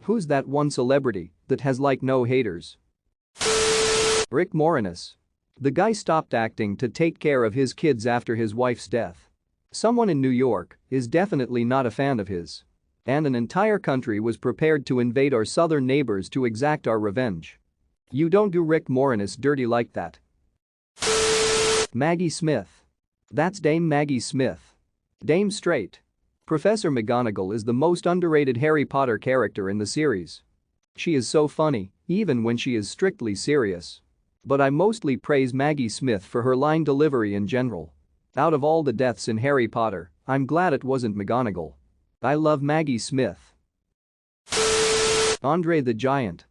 Who's that one celebrity that has like no haters? Rick Moranis. The guy stopped acting to take care of his kids after his wife's death. Someone in New York is definitely not a fan of his. And an entire country was prepared to invade our southern neighbors to exact our revenge. You don't do Rick Moranis dirty like that. Maggie Smith. That's Dame Maggie Smith. Dame Straight. Professor McGonagall is the most underrated Harry Potter character in the series. She is so funny, even when she is strictly serious. But I mostly praise Maggie Smith for her line delivery in general. Out of all the deaths in Harry Potter, I'm glad it wasn't McGonagall. I love Maggie Smith. Andre the Giant.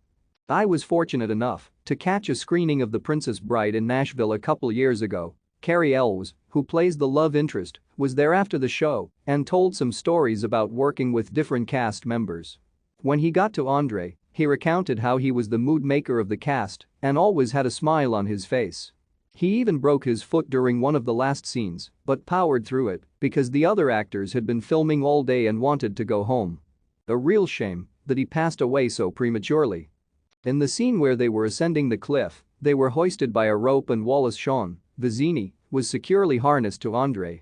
I was fortunate enough to catch a screening of The Princess Bride in Nashville a couple years ago. Carrie Elves, who plays the love interest, was there after the show and told some stories about working with different cast members. When he got to Andre, he recounted how he was the mood maker of the cast and always had a smile on his face. He even broke his foot during one of the last scenes but powered through it because the other actors had been filming all day and wanted to go home. A real shame that he passed away so prematurely. In the scene where they were ascending the cliff, they were hoisted by a rope and Wallace Shawn Vizzini was securely harnessed to Andre.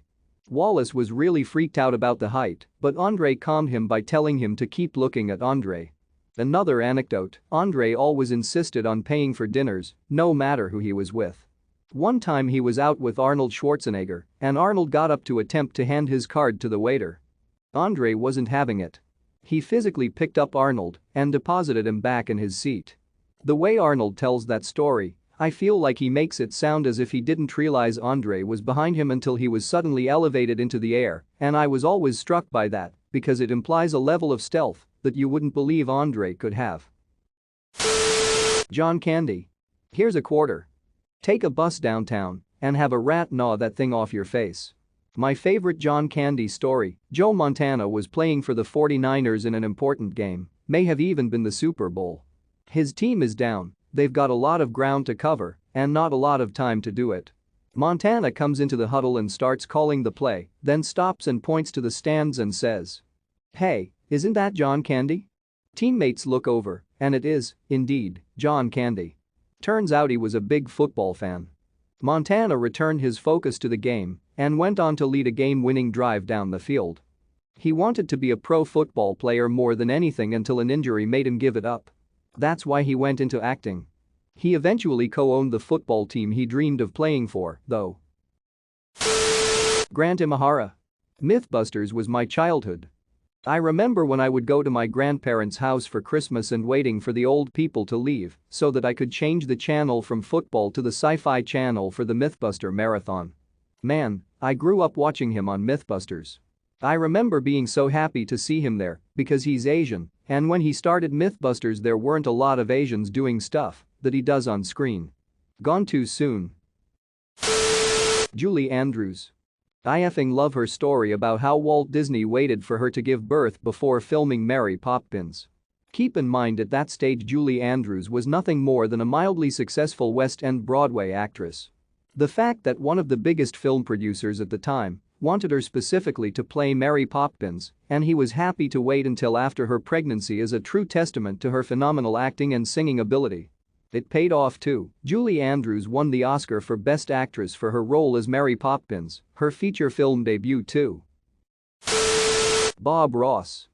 Wallace was really freaked out about the height, but Andre calmed him by telling him to keep looking at Andre. Another anecdote, Andre always insisted on paying for dinners, no matter who he was with. One time he was out with Arnold Schwarzenegger, and Arnold got up to attempt to hand his card to the waiter. Andre wasn't having it. He physically picked up Arnold and deposited him back in his seat. The way Arnold tells that story, I feel like he makes it sound as if he didn't realize Andre was behind him until he was suddenly elevated into the air, and I was always struck by that because it implies a level of stealth that you wouldn't believe Andre could have. John Candy. Here's a quarter. Take a bus downtown and have a rat gnaw that thing off your face. My favorite John Candy story, Joe Montana was playing for the 49ers in an important game, may have even been the Super Bowl. His team is down. They've got a lot of ground to cover and not a lot of time to do it. Montana comes into the huddle and starts calling the play, then stops and points to the stands and says, "Hey, isn't that John Candy?" Teammates look over, and it is, indeed, John Candy. Turns out he was a big football fan. Montana returned his focus to the game and went on to lead a game-winning drive down the field. He wanted to be a pro football player more than anything until an injury made him give it up. That's why he went into acting. He eventually co-owned the football team he dreamed of playing for, though. Grant Imahara. Mythbusters was my childhood. I remember when I would go to my grandparents' house for Christmas and waiting for the old people to leave so that I could change the channel from football to the Sci-Fi channel for the Mythbuster marathon. Man, I grew up watching him on Mythbusters. I remember being so happy to see him there because he's Asian, and when he started Mythbusters there weren't a lot of Asians doing stuff that he does on screen. Gone too soon. Julie Andrews. I effing love her story about how Walt Disney waited for her to give birth before filming Mary Poppins. Keep in mind at that stage Julie Andrews was nothing more than a mildly successful West End Broadway actress. The fact that one of the biggest film producers at the time wanted her specifically to play Mary Poppins, and he was happy to wait until after her pregnancy is a true testament to her phenomenal acting and singing ability. It paid off too. Julie Andrews won the Oscar for Best Actress for her role as Mary Poppins, her feature film debut too. Bob Ross.